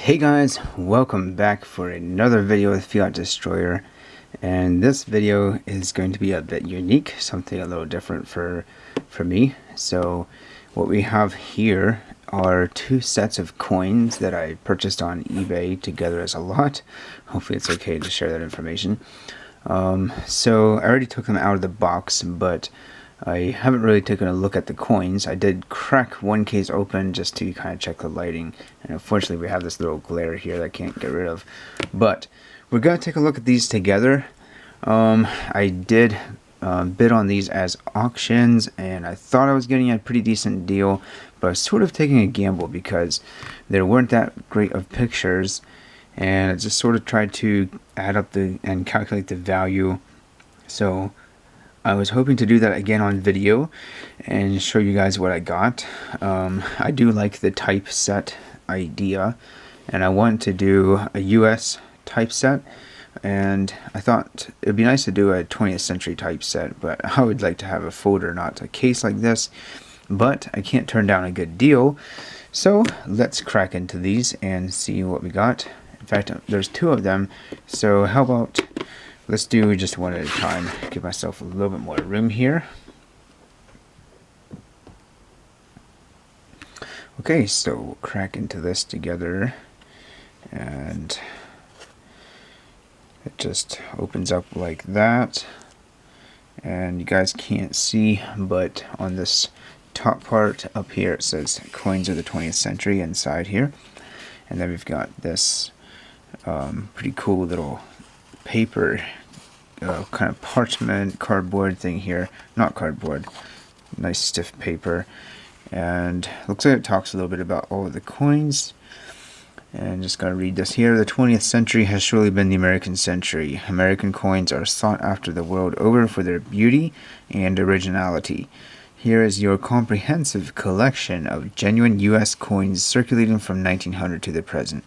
Hey guys, welcome back for another video with Fiat Destroyer, and this video is going to be a bit unique, something a little different for me. So what we have here are two sets of coins that I purchased on eBay together as a lot. Hopefully it's okay to share that information. So I already took them out of the box, but I haven't really taken a look at the coins. I did crack one case open just to kind of check the lighting, and unfortunately we have this little glare here that I can't get rid of. But we're going to take a look at these together. I did bid on these as auctions, and I thought I was getting a pretty decent deal, but I was sort of taking a gamble because there weren't that great of pictures, and I just sort of tried to add up and calculate the value. So I was hoping to do that again on video and show you guys what I got. I do like the typeset idea, and I want to do a US typeset, and I thought it would be nice to do a 20th century typeset, but I would like to have a folder, not a case like this. But I can't turn down a good deal, so let's crack into these and see what we got. In fact, there's two of them, so how about let's do just one at a time. Give myself a little bit more room here. Okay, so we'll crack into this together, and it just opens up like that. And you guys can't see, but on this top part up here it says coins of the 20th century inside here. And then we've got this pretty cool little paper, kind of parchment cardboard thing here. Not cardboard, nice stiff paper. And looks like it talks a little bit about all of the coins. And just gotta read this here. The 20th century has surely been the American century. American coins are sought after the world over for their beauty and originality. Here is your comprehensive collection of genuine US coins circulating from 1900 to the present.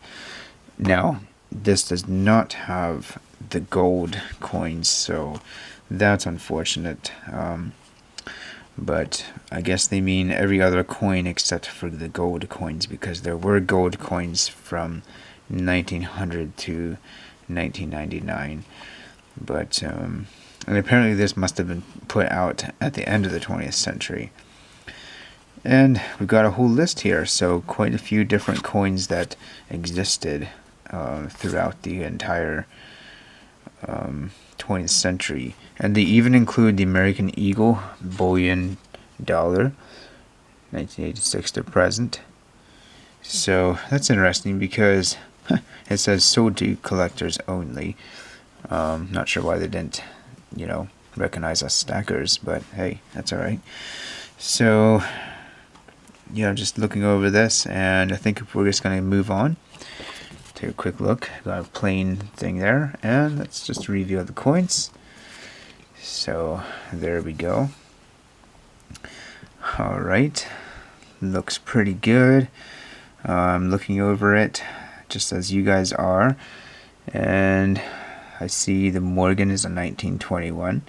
Now, this does not have the gold coins, so that's unfortunate. But I guess they mean every other coin except for the gold coins, because there were gold coins from 1900 to 1999. But and apparently this must have been put out at the end of the 20th century. And we've got a whole list here, so quite a few different coins that existed throughout the entire 20th century. And they even include the American Eagle bullion dollar, 1986 to present. So that's interesting because it says sold to collectors only. Not sure why they didn't, recognize us stackers, but hey, that's alright. So, just looking over this, and I think we're just going to move on. Take a quick look. Got a plain thing there, and let's just review the coins. So there we go. Alright, looks pretty good. I'm looking over it just as you guys are, and I see the Morgan is a 1921,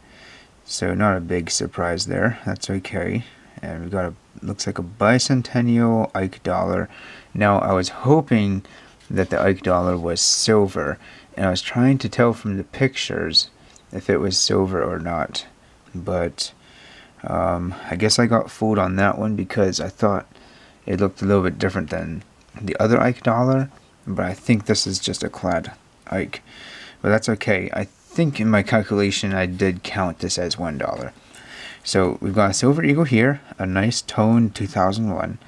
so not a big surprise there. That's okay. And we've got looks like a bicentennial Ike dollar. Now I was hoping that the Ike dollar was silver, and I was trying to tell from the pictures if it was silver or not, but I guess I got fooled on that one because I thought it looked a little bit different than the other Ike dollar, but I think this is just a clad Ike, but that's okay. I think in my calculation I did count this as $1. So we've got a silver eagle here, a nice toned 2001,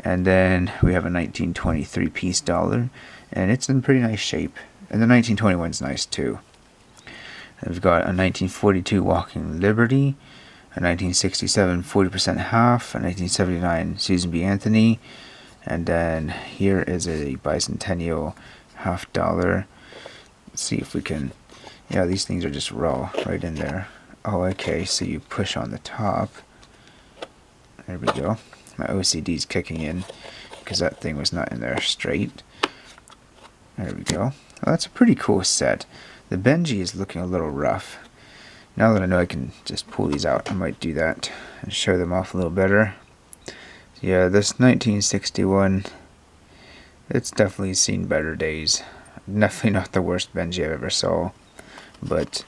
and then we have a 1923 piece dollar, and it's in pretty nice shape. And the 1921 is nice too. And we've got a 1942 Walking Liberty, a 1967 40% half, a 1979 Susan B. Anthony, and then here is a bicentennial half dollar. Let's see if we can. Yeah, these things are just raw right in there. Oh, okay. So you push on the top. There we go. My OCD's kicking in because that thing was not in there straight. There we go. Well, that's a pretty cool set. The Benji is looking a little rough. Now that I know I can just pull these out, I might do that and show them off a little better. Yeah, this 1961 It's definitely seen better days. Definitely not the worst Benji I've ever saw. But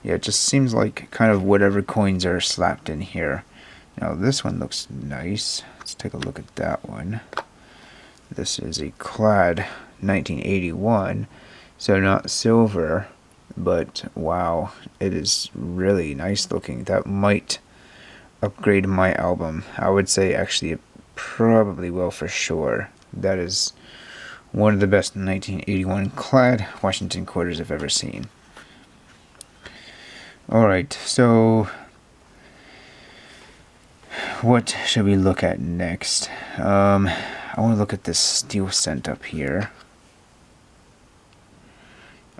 yeah, it just seems like kind of whatever coins are slapped in here. Now this one looks nice. Let's take a look at that one. This is a clad 1981, so not silver, but wow, it is really nice looking. That might upgrade my album. I would say actually it probably will for sure. That is one of the best 1981 clad Washington quarters I've ever seen. Alright, so what should we look at next? I want to look at this steel cent up here.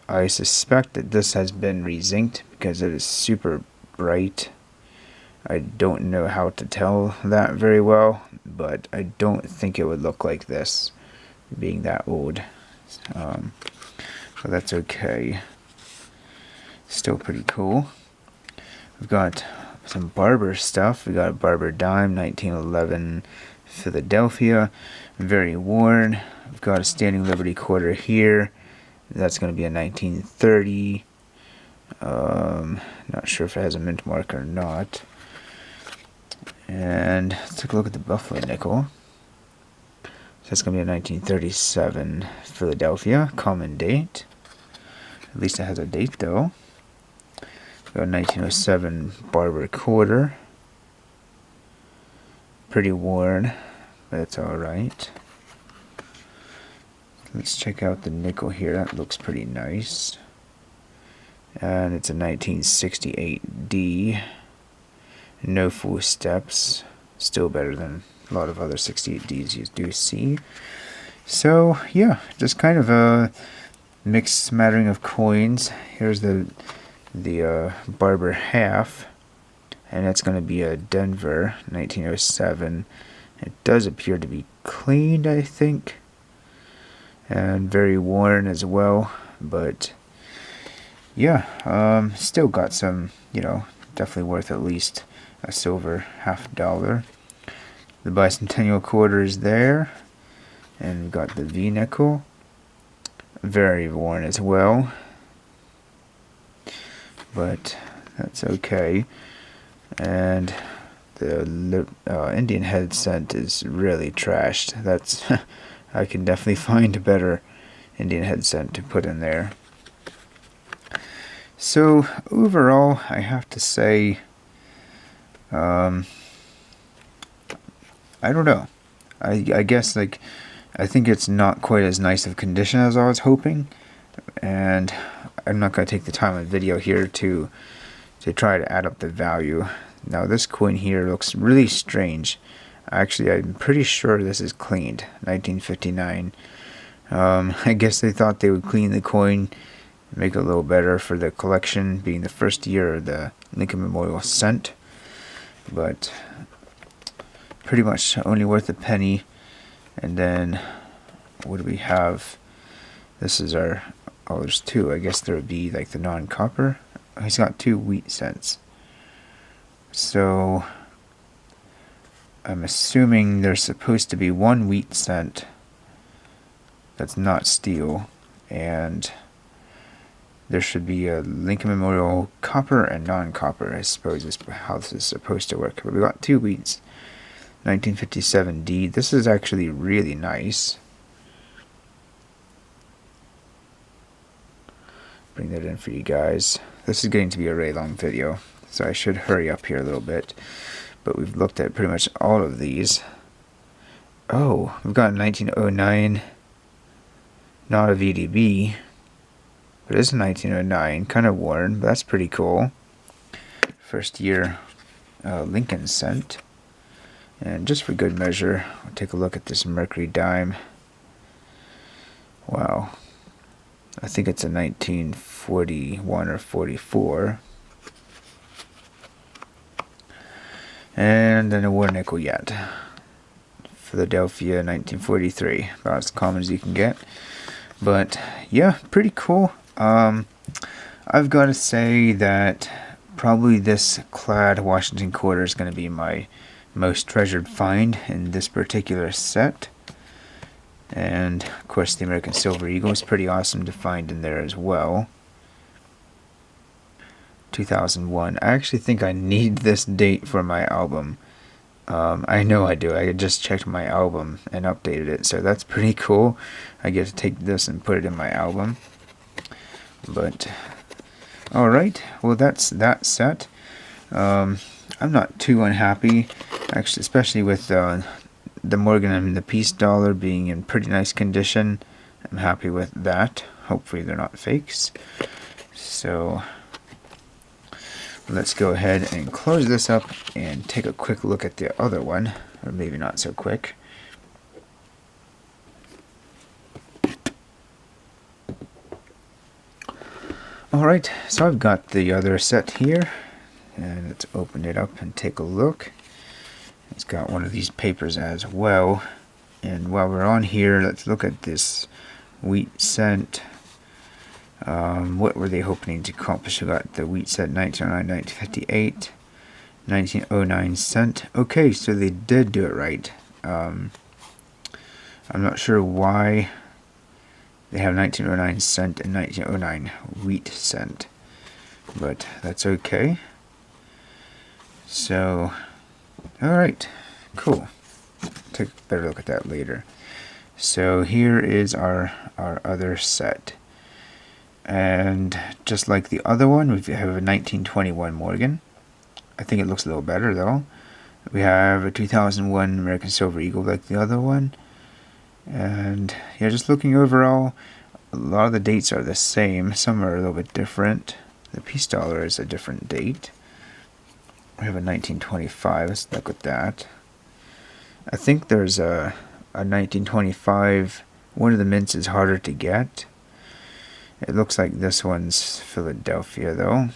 I suspect that this has been rezinked because it is super bright. I don't know how to tell that very well, but I don't think it would look like this being that old. So that's okay. Still pretty cool. We've got some Barber stuff. We got a Barber dime, 1911 Philadelphia, very worn. We've got a Standing Liberty quarter here. That's going to be a 1930. Not sure if it has a mint mark or not. And let's take a look at the Buffalo nickel. So that's going to be a 1937 Philadelphia, common date. At least it has a date though. We've got a 1907 Barber quarter. Pretty worn, but it's alright. Let's check out the nickel here. That looks pretty nice. And it's a 1968D. No full steps. Still better than a lot of other 68Ds you do see. So, yeah, just kind of a mixed smattering of coins. Here's the Barber half. And that's going to be a Denver, 1907. It does appear to be cleaned, I think. And very worn as well. But, yeah, still got some, definitely worth at least a silver $50. The bicentennial quarter is there. And we've got the V nickel. Very worn as well. But that's okay. And the Indian head cent is really trashed. That's I can definitely find a better Indian head cent to put in there. So overall, I have to say, I don't know. I guess I think it's not quite as nice of condition as I was hoping, and I'm not going to take the time of video here to try to add up the value. Now this coin here looks really strange. Actually, I'm pretty sure this is cleaned. 1959. I guess they thought they would clean the coin, make it a little better for the collection, being the first year of the Lincoln Memorial Cent. But pretty much only worth a penny. And then what do we have? This is our, oh, there's two. I guess there would be like the non-copper. He's got 2 wheat cents. So I'm assuming there's supposed to be 1 wheat cent that's not steel, and there should be a Lincoln Memorial copper and non-copper, I suppose is how this is supposed to work. But we got 2 wheats. 1957D. This is actually really nice. Bring that in for you guys. This is getting to be a really long video, so I should hurry up here a little bit. But we've looked at pretty much all of these. Oh, we've got 1909. Not a VDB, but it's a 1909. Kind of worn, but that's pretty cool. First year Lincoln cent. And just for good measure, we'll take a look at this Mercury dime. Wow. I think it's a 1941 or 44. And then a war nickel yet. Philadelphia 1943. About as common as you can get. But yeah, pretty cool. I've got to say that probably this clad Washington quarter is going to be my most treasured find in this particular set. And of course the American Silver Eagle is pretty awesome to find in there as well. 2001. I actually think I need this date for my album. I know I do. I just checked my album and updated it, so that's pretty cool. I get to take this and put it in my album. But alright, well that's that set. I'm not too unhappy, actually, especially with the Morgan and the Peace dollar being in pretty nice condition. I'm happy with that. Hopefully they're not fakes. So let's go ahead and close this up and take a quick look at the other one, or maybe not so quick. Alright, so I've got the other set here, and let's open it up and take a look. It's got one of these papers as well, and while we're on here, let's look at this wheat cent. What were they hoping to accomplish? We got the wheat cent 1909, 1958, 1909 cent. Okay, so they did do it right. I'm not sure why they have 1909 cent and 1909 wheat cent, but that's okay. So, alright, cool. Take a better look at that later. So here is our other set. And just like the other one, we have a 1921 Morgan. I think it looks a little better though. We have a 2001 American Silver Eagle like the other one. And yeah, just looking overall, a lot of the dates are the same. Some are a little bit different. The Peace dollar is a different date. We have a 1925. Let's look at that. I think there's a 1925. One of the mints is harder to get. It looks like this one's Philadelphia though,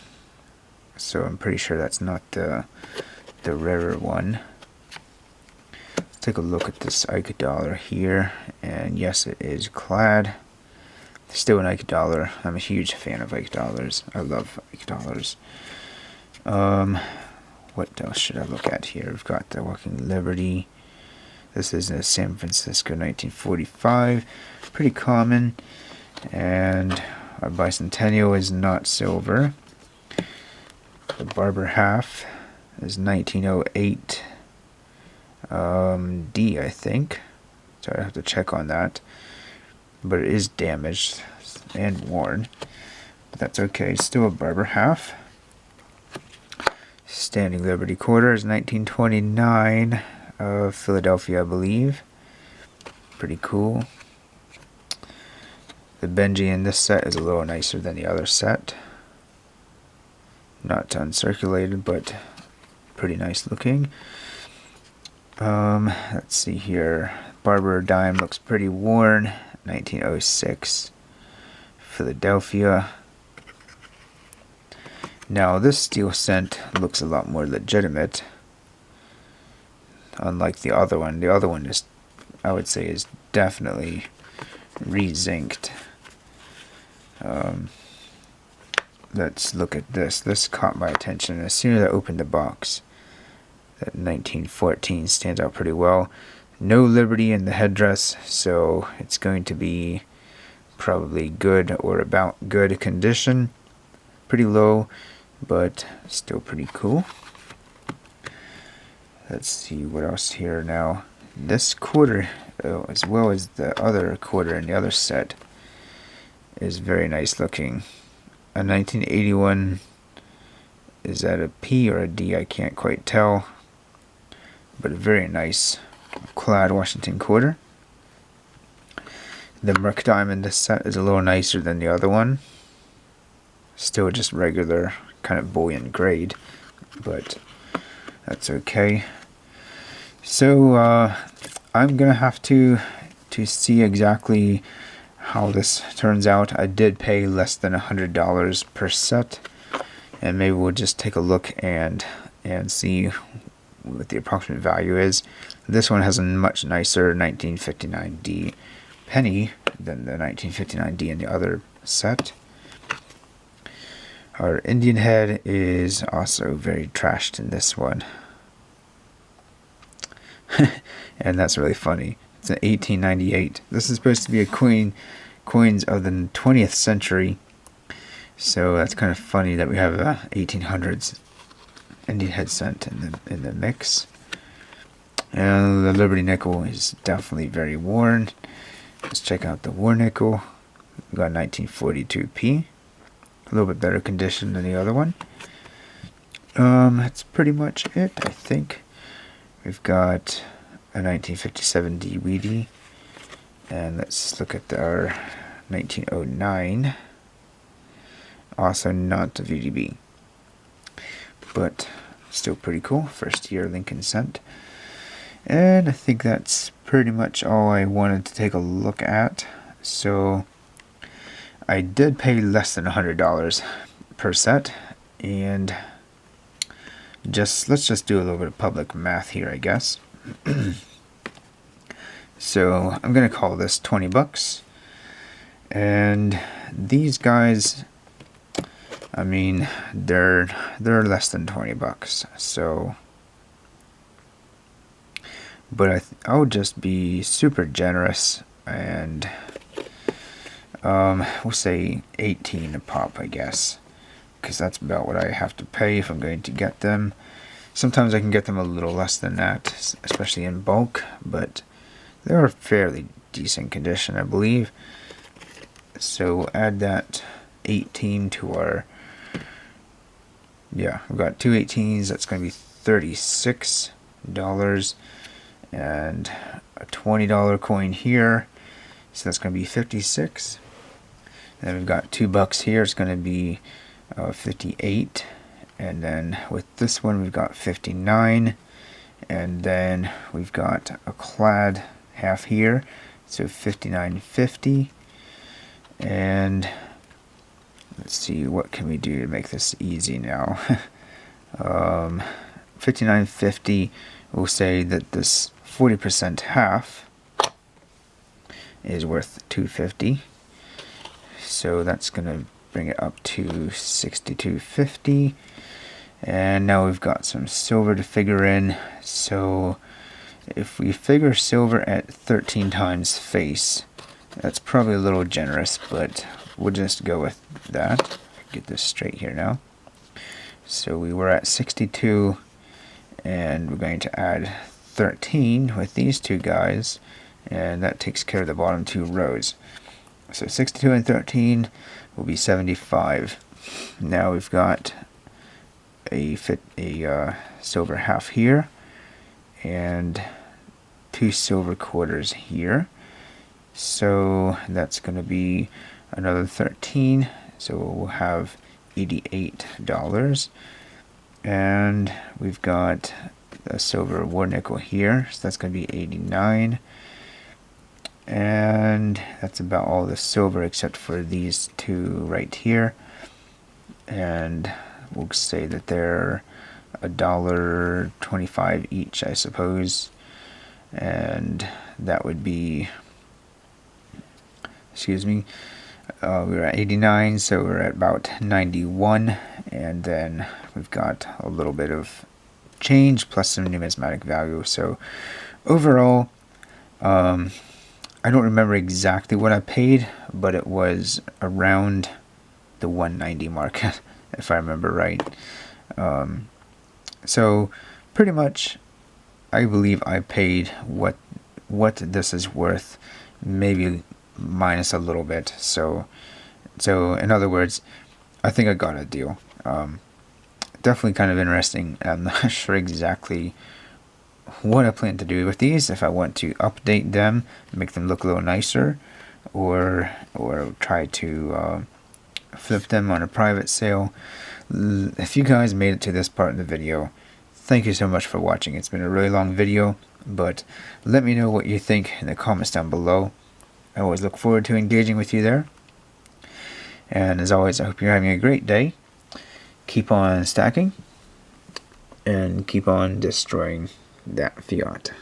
so I'm pretty sure that's not the rarer one. Let's take a look at this Ike dollar here, and yes, it is clad. Still an Ike dollar. I'm a huge fan of Ike dollars. I love Ike dollars. What else should I look at here? We've got the Walking Liberty. This is a San Francisco 1945. Pretty common. And our bicentennial is not silver. The Barber half is 1908 D, I think. So I have to check on that. But it is damaged and worn. But that's okay. It's still a Barber half. Standing Liberty quarter is 1929 of Philadelphia, I believe. Pretty cool. The Benji in this set is a little nicer than the other set. Not uncirculated, but pretty nice looking. Let's see here. Barber dime looks pretty worn. 1906. Philadelphia. Now this steel cent looks a lot more legitimate. Unlike the other one. The other one is, I would say, is definitely re-zinced. Let's look at this. This caught my attention as soon as I opened the box. That 1914 stands out pretty well. No Liberty in the headdress, so it's going to be probably good or about good condition. Pretty low, but still pretty cool. Let's see what else here now. This quarter, as well as the other quarter in the other set, is very nice looking. A 1981, is that a P or a D? I can't quite tell. But a very nice clad Washington quarter. The Merc dime in this set is a little nicer than the other one. Still just regular kind of bullion grade, but that's okay. So I'm gonna have to see exactly how this turns out. I did pay less than $100 per set, and maybe we'll just take a look and see what the approximate value is. This one has a much nicer 1959D penny than the 1959D in the other set. Our Indian head is also very trashed in this one. And that's really funny. It's an 1898. This is supposed to be a coins of the 20th century. So that's kind of funny that we have 1800s Indian head cent in the mix. And the Liberty nickel is definitely very worn. Let's check out the war nickel. We got 1942p. A little bit better condition than the other one. That's pretty much it, I think. We've got a 1957 DVD. And let's look at our 1909. Also not the VDB. But still pretty cool. First year Lincoln cent. And I think that's pretty much all I wanted to take a look at. So I did pay less than $100 per set, and let's just do a little bit of public math here, I guess. So I'm gonna call this 20 bucks, and these guys, I mean, they're less than 20 bucks. So, but I'll just be super generous and we'll say 18 a pop, I guess, because that's about what I have to pay if I'm going to get them. Sometimes I can get them a little less than that, especially in bulk, but they're fairly decent condition, I believe. So we'll add that 18 to our, yeah, we've got two 18s, that's going to be $36, and a $20 coin here, so that's going to be 56. Then we've got $2 here, it's going to be 58, and then with this one we've got 59, and then we've got a clad half here, so 59.50, and let's see, what can we do to make this easy now? 59.50, we'll say that this 40% half is worth $2.50. So that's going to bring it up to $62.50. And now we've got some silver to figure in. So if we figure silver at 13 times face, that's probably a little generous, but we'll just go with that. Get this straight here now. So we were at 62, and we're going to add 13 with these two guys, and that takes care of the bottom two rows. So 62 and 13 will be 75. Now we've got a silver half here and two silver quarters here. So that's going to be another 13. So we'll have $88. And we've got a silver war nickel here, so that's going to be 89. And that's about all the silver except for these two right here. And we'll say that they're $1.25 each, I suppose. And that would be, excuse me, we were at 89, so we're at about 91. And then we've got a little bit of change plus some numismatic value. So overall, I don't remember exactly what I paid, but it was around the 190 mark, if I remember right. So pretty much, I believe I paid what this is worth, maybe minus a little bit. So in other words, I think I got a deal. Definitely kind of interesting. I'm not sure exactly what I plan to do with these, if I want to update them, make them look a little nicer, or try to flip them on a private sale. If you guys made it to this part of the video, thank you so much for watching. It's been a really long video, but let me know what you think in the comments down below. I always look forward to engaging with you there. And as always, I hope you're having a great day. Keep on stacking and keep on destroying that fiat.